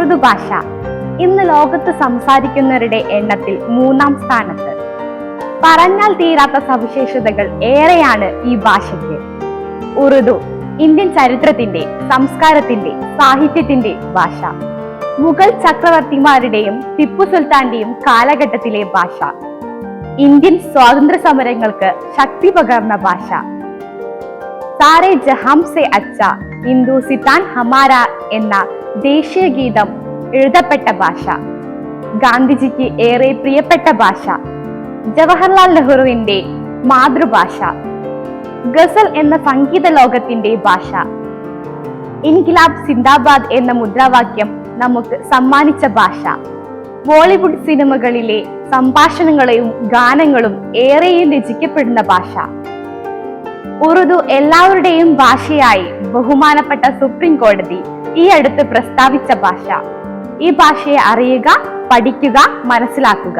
ഉറുദു ഭാഷ ഇന്ന് ലോകത്ത് സംസാരിക്കുന്നവരുടെ എണ്ണത്തിൽ 3-ാം സ്ഥാനത്ത്. പറഞ്ഞാൽ തീരാത്ത സവിശേഷതകൾ ഏറെയാണ് ഈ ഭാഷയ്ക്ക്. ഉറുദു ഇന്ത്യൻ ചരിത്രത്തിന്റെ, സംസ്കാരത്തിന്റെ, സാഹിത്യത്തിന്റെ ഭാഷ. മുഗൾ ചക്രവർത്തിമാരുടെയും ടിപ്പു സുൽത്താന്റെയും കാലഘട്ടത്തിലെ ഭാഷ. ഇന്ത്യൻ സ്വാതന്ത്ര്യ സമരങ്ങൾക്ക് ശക്തി പകർന്ന ഭാഷ. സാരേ ജഹാം സെ അച്ച ഹിന്ദുസ്ഥാൻ ഹമാര എന്ന ദേശീയ ഗീതം എഴുതപ്പെട്ട ഭാഷ. ഗാന്ധിജിക്ക് ഏറെ പ്രിയപ്പെട്ട ഭാഷ. ജവഹർലാൽ നെഹ്റുവിന്റെ മാതൃഭാഷ. ഗസൽ എന്ന സംഗീത ലോകത്തിന്റെ ഭാഷ. ഇൻകിലാബ് സിന്ദാബാദ് എന്ന മുദ്രാവാക്യം നമുക്ക് സമ്മാനിച്ച ഭാഷ. ബോളിവുഡ് സിനിമകളിലെ സംഭാഷണങ്ങളും ഗാനങ്ങളും ഏറെയും രചിക്കപ്പെടുന്ന ഭാഷ. ഉറുദു എല്ലാവരുടെയും ഭാഷയായി ബഹുമാനപ്പെട്ട സുപ്രീം കോടതി ഈ അടുത്ത് പ്രസ്താവിച്ച ഭാഷ. ഈ ഭാഷയെ അറിയുക, പഠിക്കുക, മനസ്സിലാക്കുക.